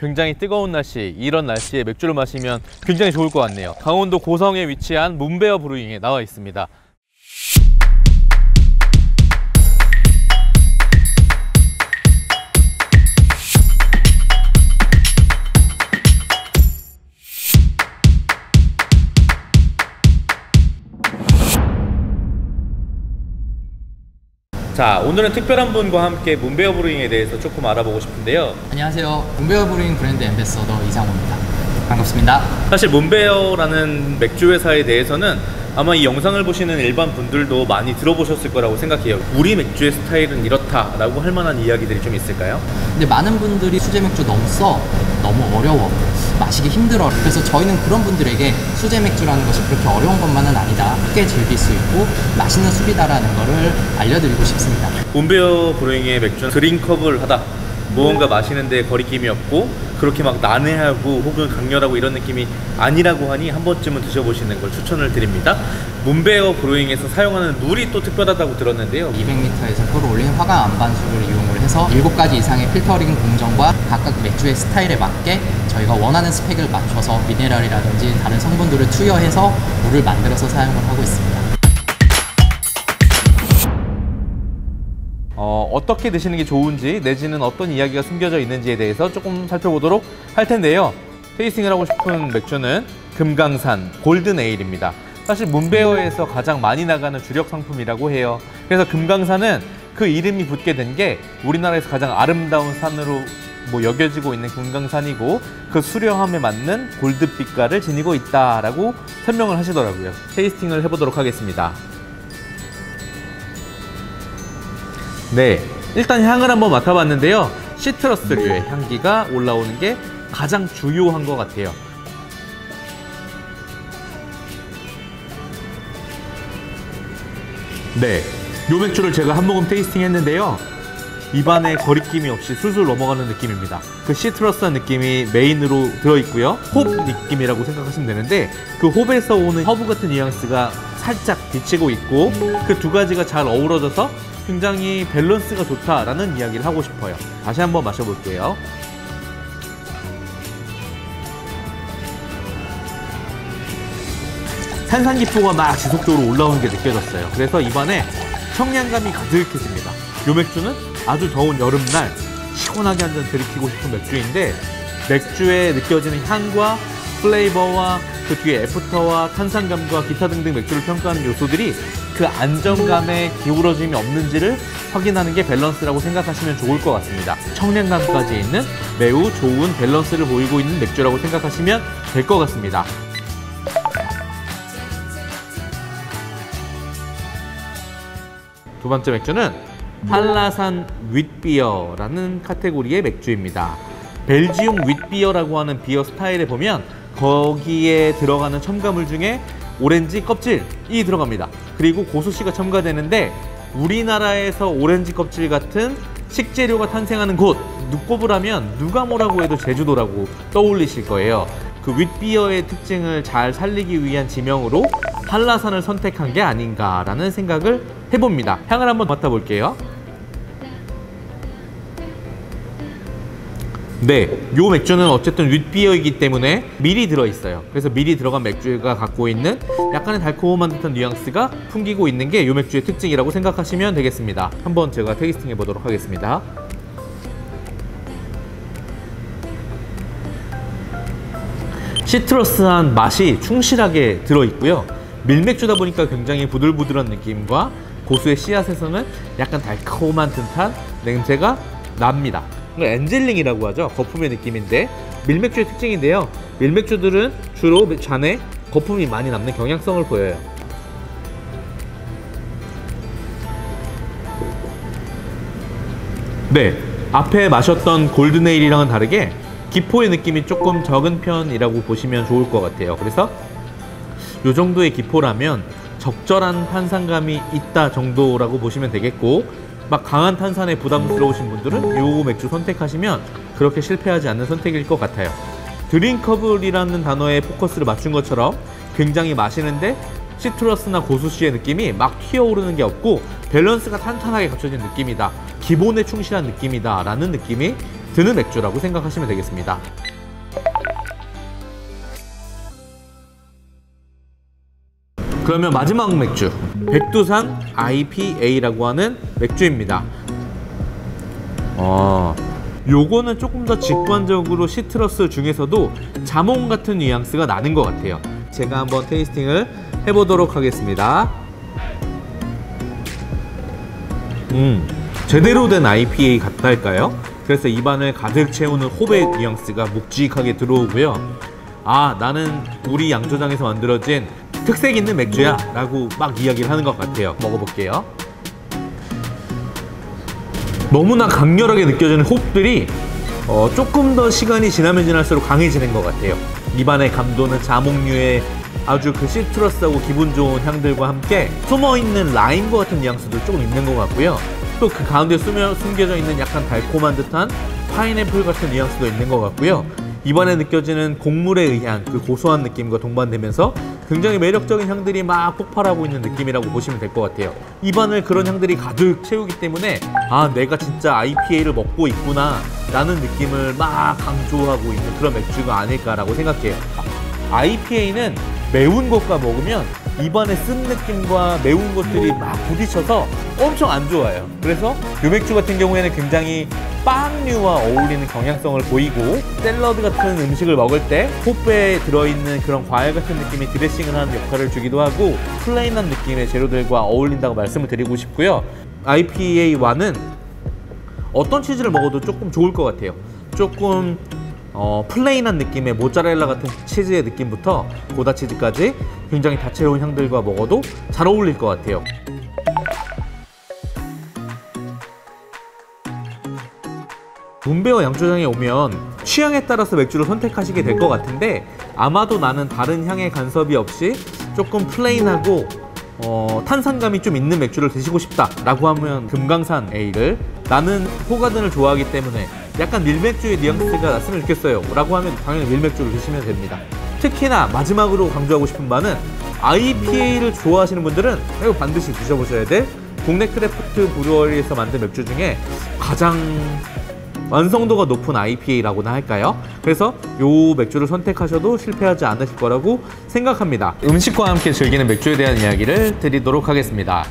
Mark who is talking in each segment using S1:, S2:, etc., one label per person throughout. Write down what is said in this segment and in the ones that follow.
S1: 굉장히 뜨거운 날씨, 이런 날씨에 맥주를 마시면 굉장히 좋을 것 같네요. 강원도 고성에 위치한 문베어 브루잉에 나와 있습니다. 자, 오늘은 특별한 분과 함께 문베어 브루잉에 대해서 조금 알아보고 싶은데요.
S2: 안녕하세요. 문베어 브루잉 브랜드 앰베서더 이상호입니다. 반갑습니다.
S1: 사실 문베어라는 맥주 회사에 대해서는 아마 이 영상을 보시는 일반 분들도 많이 들어보셨을 거라고 생각해요. 우리 맥주의 스타일은 이렇다라고 할 만한 이야기들이 좀 있을까요?
S2: 근데 많은 분들이 수제 맥주 너무 써, 너무 어려워, 마시기 힘들어. 그래서 저희는 그런 분들에게 수제 맥주라는 것이 그렇게 어려운 것만은 아니다, 쉽게 즐길 수 있고 맛있는 술이다라는 거를 알려드리고 싶습니다.
S1: 문베어 브루잉의 맥주는 드링컵을 하다, 무언가 마시는데 거리낌이 없고 그렇게 막 난해하고 혹은 강렬하고 이런 느낌이 아니라고 하니 한 번쯤은 드셔보시는 걸 추천을 드립니다. 문베어 브루잉에서 사용하는 물이 또 특별하다고 들었는데요.
S2: 200L에서 포를 올린 화강 안반수를 이용을 해서 7가지 이상의 필터링 공정과 각각 맥주의 스타일에 맞게 저희가 원하는 스펙을 맞춰서 미네랄이라든지 다른 성분들을 투여해서 물을 만들어서 사용을 하고 있습니다.
S1: 어떻게 드시는 게 좋은지 내지는 어떤 이야기가 숨겨져 있는지에 대해서 조금 살펴보도록 할 텐데요. 테이스팅을 하고 싶은 맥주는 금강산 골든 에일입니다. 사실 문베어에서 가장 많이 나가는 주력 상품이라고 해요. 그래서 금강산은 그 이름이 붙게 된 게 우리나라에서 가장 아름다운 산으로 여겨지고 있는 금강산이고 그 수려함에 맞는 골드빛깔을 지니고 있다라고 설명을 하시더라고요. 테이스팅을 해보도록 하겠습니다. 네, 일단 향을 한번 맡아봤는데요. 시트러스류의 향기가 올라오는 게 가장 주요한 것 같아요. 네, 요 맥주를 제가 한 모금 테이스팅 했는데요. 입안에 거리낌이 없이 술술 넘어가는 느낌입니다. 그 시트러스한 느낌이 메인으로 들어있고요. 홉 느낌이라고 생각하시면 되는데 그 홉에서 오는 허브 같은 뉘앙스가 살짝 비치고 있고 그 두 가지가 잘 어우러져서 굉장히 밸런스가 좋다라는 이야기를 하고 싶어요. 다시 한번 마셔볼게요. 산산기포가 막 지속적으로 올라오는 게 느껴졌어요. 그래서 입안에 청량감이 가득해집니다. 이 맥주는 아주 더운 여름날 시원하게 한 잔 들이키고 싶은 맥주인데 맥주에 느껴지는 향과 플레이버와 그 뒤에 애프터와 탄산감과 기타 등등 맥주를 평가하는 요소들이 그 안정감에 기울어짐이 없는지를 확인하는 게 밸런스라고 생각하시면 좋을 것 같습니다. 청량감까지 있는 매우 좋은 밸런스를 보이고 있는 맥주라고 생각하시면 될 것 같습니다. 두 번째 맥주는 한라산 윗비어라는 카테고리의 맥주입니다. 벨지움 윗비어라고 하는 비어 스타일에 보면 거기에 들어가는 첨가물 중에 오렌지 껍질이 들어갑니다. 그리고 고수씨가 첨가되는데 우리나라에서 오렌지 껍질 같은 식재료가 탄생하는 곳, 꼽을 하면 누가 뭐라고 해도 제주도라고 떠올리실 거예요. 그 윗비어의 특징을 잘 살리기 위한 지명으로 한라산을 선택한 게 아닌가라는 생각을 해봅니다. 향을 한번 맡아볼게요. 네, 요 맥주는 어쨌든 윗비어이기 때문에 밀이 들어있어요. 그래서 밀이 들어간 맥주가 갖고 있는 약간의 달콤한 듯한 뉘앙스가 풍기고 있는 게 요 맥주의 특징이라고 생각하시면 되겠습니다. 한번 제가 테이스팅 해보도록 하겠습니다. 시트러스한 맛이 충실하게 들어있고요. 밀맥주다 보니까 굉장히 부들부들한 느낌과 고수의 씨앗에서는 약간 달콤한 듯한 냄새가 납니다. 엔젤링이라고 하죠. 거품의 느낌인데 밀맥주의 특징인데요. 밀맥주들은 주로 잔에 거품이 많이 남는 경향성을 보여요. 네, 앞에 마셨던 골든에일이랑은 다르게 기포의 느낌이 조금 적은 편이라고 보시면 좋을 것 같아요. 그래서 이 정도의 기포라면 적절한 탄산감이 있다 정도라고 보시면 되겠고, 막 강한 탄산에 부담스러우신 분들은 이 맥주 선택하시면 그렇게 실패하지 않는 선택일 것 같아요. 드링커블이라는 단어에 포커스를 맞춘 것처럼 굉장히 마시는데 시트러스나 고수씨의 느낌이 막 튀어오르는 게 없고 밸런스가 탄탄하게 갖춰진 느낌이다, 기본에 충실한 느낌이다 라는 느낌이 드는 맥주라고 생각하시면 되겠습니다. 그러면 마지막 맥주, 백두산 IPA라고 하는 맥주입니다. 요거는 조금 더 직관적으로 시트러스 중에서도 자몽 같은 뉘앙스가 나는 것 같아요. 제가 한번 테이스팅을 해보도록 하겠습니다. 제대로 된 IPA 같달까요? 그래서 입안을 가득 채우는 호배 뉘앙스가 묵직하게 들어오고요. 아, 나는 우리 양조장에서 만들어진 특색 있는 맥주야 라고 막 이야기를 하는 것 같아요. 먹어볼게요. 너무나 강렬하게 느껴지는 홉들이 조금 더 시간이 지나면 지날수록 강해지는 것 같아요. 입안에 감도는 자몽류의 아주 그 시트러스하고 기분 좋은 향들과 함께 숨어있는 라임과 같은 뉘앙스도 조금 있는 것 같고요. 또 그 가운데 숨겨져 있는 약간 달콤한 듯한 파인애플 같은 뉘앙스도 있는 것 같고요. 입안에 느껴지는 곡물에 의한 그 고소한 느낌과 동반되면서 굉장히 매력적인 향들이 막 폭발하고 있는 느낌이라고 보시면 될 것 같아요. 입안을 그런 향들이 가득 채우기 때문에 아, 내가 진짜 IPA를 먹고 있구나 라는 느낌을 막 강조하고 있는 그런 맥주가 아닐까라고 생각해요. IPA는 매운 것과 먹으면 입안에 쓴 느낌과 매운 것들이 막 부딪혀서 엄청 안 좋아요. 그래서 이 맥주 같은 경우에는 굉장히 빵류와 어울리는 경향성을 보이고, 샐러드 같은 음식을 먹을 때 홉배에 들어있는 그런 과일 같은 느낌이 드레싱을 하는 역할을 주기도 하고, 플레인한 느낌의 재료들과 어울린다고 말씀을 드리고 싶고요. IPA와는 어떤 치즈를 먹어도 조금 좋을 것 같아요. 조금 플레인한 느낌의 모짜렐라 같은 치즈의 느낌부터 고다 치즈까지 굉장히 다채로운 향들과 먹어도 잘 어울릴 것 같아요. 문배와 양조장에 오면 취향에 따라서 맥주를 선택하시게 될 것 같은데, 아마도 나는 다른 향의 간섭이 없이 조금 플레인하고 탄산감이 좀 있는 맥주를 드시고 싶다 라고 하면 금강산 A를, 나는 호가든을 좋아하기 때문에 약간 밀맥주의 뉘앙스가 났으면 좋겠어요 라고 하면 당연히 밀맥주를 드시면 됩니다. 특히나 마지막으로 강조하고 싶은 바는 IPA를 좋아하시는 분들은 이거 반드시 드셔보셔야 될 국내 크래프트 브루어리에서 만든 맥주 중에 가장 완성도가 높은 IPA라고나 할까요? 그래서 이 맥주를 선택하셔도 실패하지 않으실 거라고 생각합니다. 음식과 함께 즐기는 맥주에 대한 이야기를 드리도록 하겠습니다.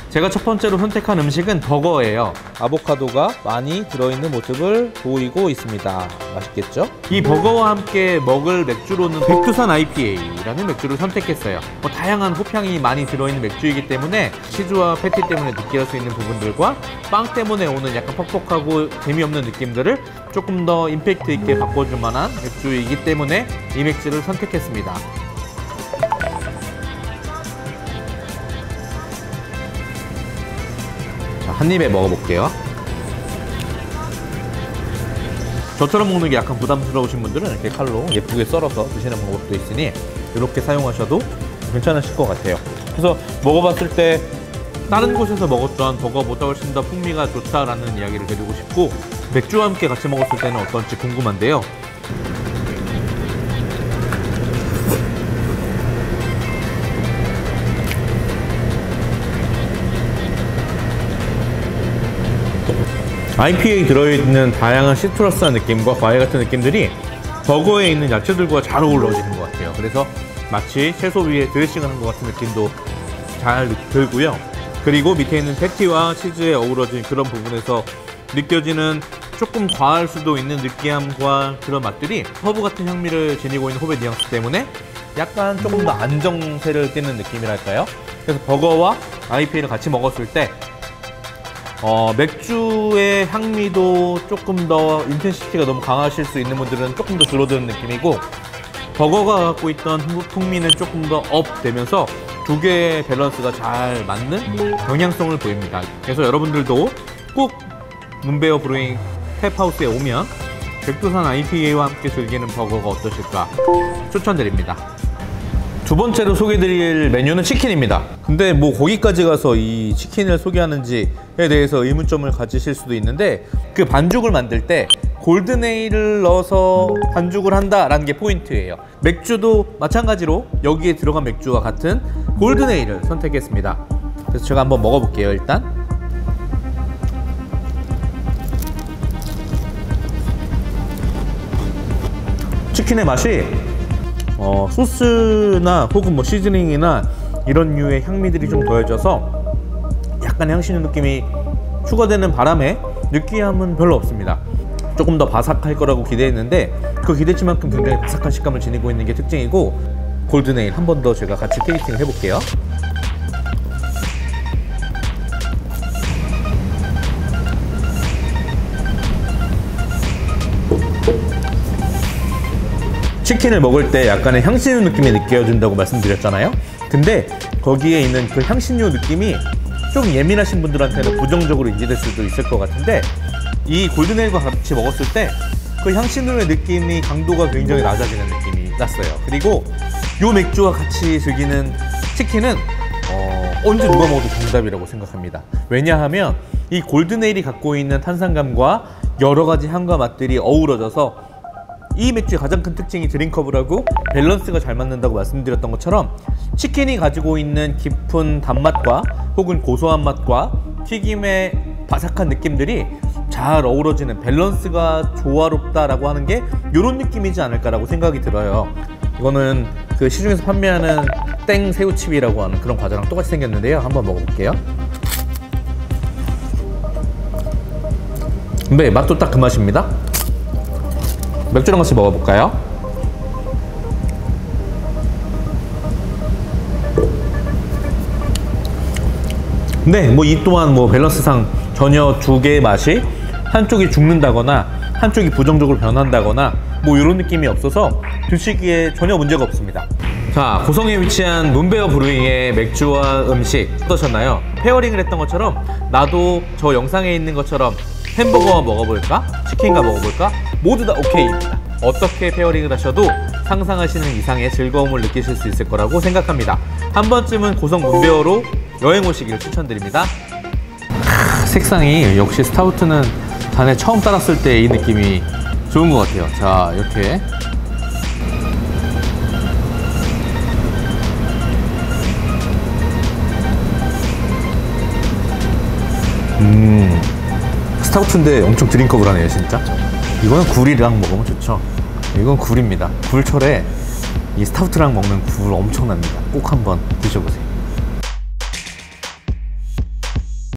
S1: 제가 첫 번째로 선택한 음식은 버거예요. 아보카도가 많이 들어있는 모습을 보이고 있습니다. 맛있겠죠? 이 버거와 함께 먹을 맥주로는 백두산 IPA라는 맥주를 선택했어요. 다양한 호평이 많이 들어있는 맥주이기 때문에 치즈와 패티 때문에 느끼할 수 있는 부분들과 빵 때문에 오는 약간 퍽퍽하고 재미없는 느낌들을 조금 더 임팩트 있게 바꿔줄 만한 맥주이기 때문에 이 맥주를 선택했습니다. 한 입에 먹어볼게요. 저처럼 먹는 게 약간 부담스러우신 분들은 이렇게 칼로 예쁘게 썰어서 드시는 방법도 있으니 이렇게 사용하셔도 괜찮으실 것 같아요. 그래서 먹어봤을 때 다른 곳에서 먹었던 버거보다 훨씬 더 풍미가 좋다라는 이야기를 드리고 싶고, 맥주와 함께 같이 먹었을 때는 어떨지 궁금한데요. IPA에 들어있는 다양한 시트러스한 느낌과 과일 같은 느낌들이 버거에 있는 야채들과 잘 어우러지는 것 같아요. 그래서 마치 채소 위에 드레싱을 한 것 같은 느낌도 잘 들고요. 그리고 밑에 있는 패티와 치즈에 어우러진 그런 부분에서 느껴지는 조금 과할 수도 있는 느끼함과 그런 맛들이 허브 같은 향미를 지니고 있는 호배 뉘앙스 때문에 약간 조금 더 안정세를 띠는 느낌이랄까요? 그래서 버거와 IPA를 같이 먹었을 때 맥주의 향미도 조금 더 인텐시티가 너무 강하실 수 있는 분들은 조금 더 줄어드는 느낌이고, 버거가 갖고 있던 풍미는 조금 더 업 되면서 두 개의 밸런스가 잘 맞는 경향성을 보입니다. 그래서 여러분들도 꼭 문베어 브루잉 탭하우스에 오면 백두산 IPA와 함께 즐기는 버거가 어떠실까 추천드립니다. 두 번째로 소개해드릴 메뉴는 치킨입니다. 근데 뭐 거기까지 가서 이 치킨을 소개하는지에 대해서 의문점을 가지실 수도 있는데, 그 반죽을 만들 때 골든에일을 넣어서 반죽을 한다라는 게 포인트예요. 맥주도 마찬가지로 여기에 들어간 맥주와 같은 골든에일을 선택했습니다. 그래서 제가 한번 먹어볼게요. 일단 치킨의 맛이 소스나 혹은 뭐 시즈닝이나 이런 류의 향미들이 좀 더해져서 약간 향신료 느낌이 추가되는 바람에 느끼함은 별로 없습니다. 조금 더 바삭할 거라고 기대했는데 그 기대치만큼 굉장히 바삭한 식감을 지니고 있는 게 특징이고, 골든에일 한 번 더 제가 같이 테이스팅을 해볼게요. 치킨을 먹을 때 약간의 향신료 느낌이 느껴진다고 말씀드렸잖아요. 근데 거기에 있는 그 향신료 느낌이 좀 예민하신 분들한테는 부정적으로 인지될 수도 있을 것 같은데, 이 골든에일과 같이 먹었을 때 그 향신료의 느낌이 강도가 굉장히 낮아지는 느낌이 났어요. 그리고 요 맥주와 같이 즐기는 치킨은 언제 누가 먹어도 정답이라고 생각합니다. 왜냐하면 이 골든에일이 갖고 있는 탄산감과 여러 가지 향과 맛들이 어우러져서 이 맥주의 가장 큰 특징이 드링커블하고 밸런스가 잘 맞는다고 말씀드렸던 것처럼, 치킨이 가지고 있는 깊은 단맛과 혹은 고소한 맛과 튀김의 바삭한 느낌들이 잘 어우러지는, 밸런스가 조화롭다라고 하는 게 이런 느낌이지 않을까라고 생각이 들어요. 이거는 그 시중에서 판매하는 땡 새우칩이라고 하는 그런 과자랑 똑같이 생겼는데요. 한번 먹어볼게요. 네, 맛도 딱 그 맛입니다. 맥주랑 같이 먹어볼까요? 네, 뭐 이 또한 뭐 밸런스상 전혀 두 개의 맛이 한쪽이 죽는다거나 한쪽이 부정적으로 변한다거나 뭐 이런 느낌이 없어서 드시기에 전혀 문제가 없습니다. 자, 고성에 위치한 문베어 브루잉의 맥주와 음식 어떠셨나요? 페어링을 했던 것처럼 나도 저 영상에 있는 것처럼 햄버거와 먹어볼까? 치킨과 먹어볼까? 모두 다 오케이입니다. 어떻게 페어링을 하셔도 상상하시는 이상의 즐거움을 느끼실 수 있을 거라고 생각합니다. 한 번쯤은 고성 문베어로 여행 오시기를 추천드립니다. 색상이 역시 스타우트는 잔에 처음 따랐을 때 이 느낌이 좋은 것 같아요. 자, 이렇게 스타우트인데 엄청 드링커블하네요 진짜. 이거는 굴이랑 먹으면 좋죠. 이건 굴입니다. 굴철에 이 스타우트랑 먹는 굴 엄청납니다. 꼭 한번 드셔보세요.